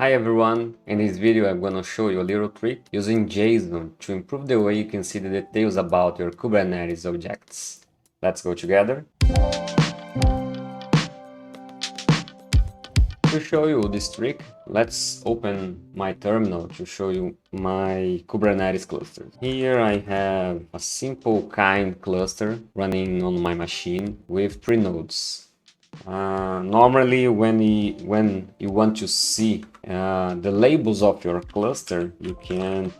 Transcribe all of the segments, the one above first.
Hi everyone, in this video I'm gonna show you a little trick using JSON to improve the way you can see the details about your Kubernetes objects. Let's go together. To show you this trick, let's open my terminal to show you my Kubernetes cluster. Here I have a simple kind cluster running on my machine with 3 nodes. Normally when you want to see the labels of your cluster, you can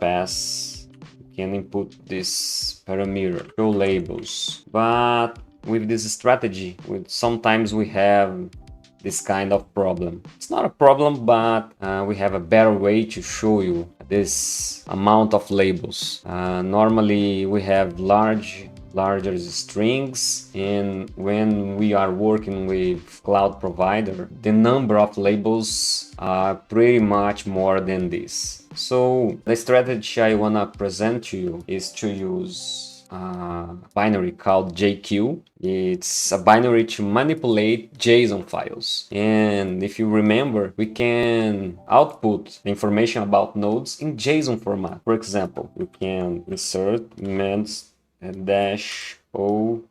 input this parameter, show labels. But with this strategy, sometimes we have this kind of problem. It's not a problem, but we have a better way to show you this amount of labels. Normally we have larger strings, and when we are working with cloud provider, the number of labels are pretty much more than this. So the strategy I wanna present to you is to use a binary called JQ. It's a binary to manipulate JSON files. And if you remember, we can output information about nodes in JSON format. For example, you can insert mens dash o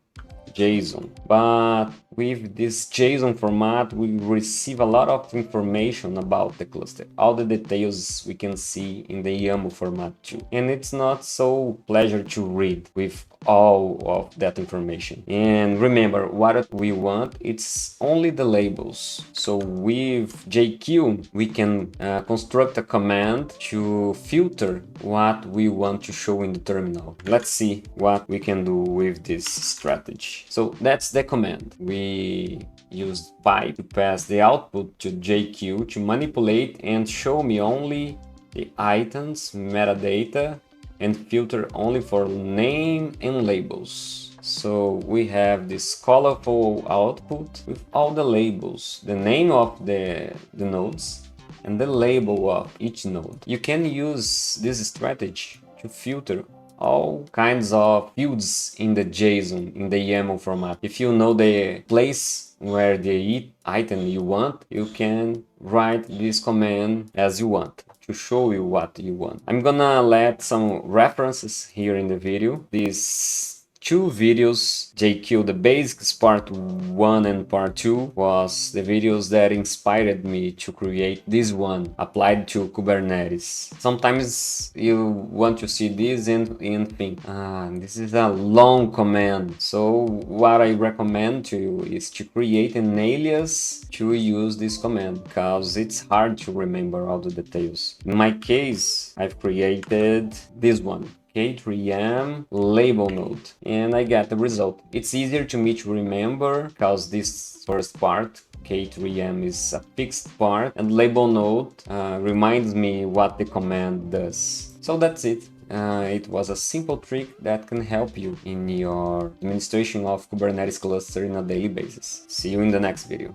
JSON. But with this JSON format, we receive a lot of information about the cluster. All the details we can see in the YAML format too. And it's not so pleasant to read with all of that information. And remember, what we want, it's only the labels. So with JQ, we can construct a command to filter what we want to show in the terminal. Let's see what we can do with this strategy. So that's the command. We use pipe to pass the output to JQ to manipulate and show me only the items, metadata, and filter only for name and labels. So we have this colorful output with all the labels, the name of the nodes, and the label of each node. You can use this strategy to filter all kinds of fields in the JSON, in the YAML format. If you know the place where the item you want, you can write this command as you want to show you what you want. I'm gonna let some references here in the video. These 2 videos, JQ, the basics part 1 and part 2, was the videos that inspired me to create this one applied to Kubernetes. Sometimes you want to see this and think, this is a long command. So what I recommend to you is to create an alias to use this command, because it's hard to remember all the details. In my case, I've created this one, K3M label node, and I get the result. It's easier to me to remember because this first part, K3M, is a fixed part, and label node reminds me what the command does. So that's it. It was a simple trick that can help you in your administration of Kubernetes cluster on a daily basis. See you in the next video.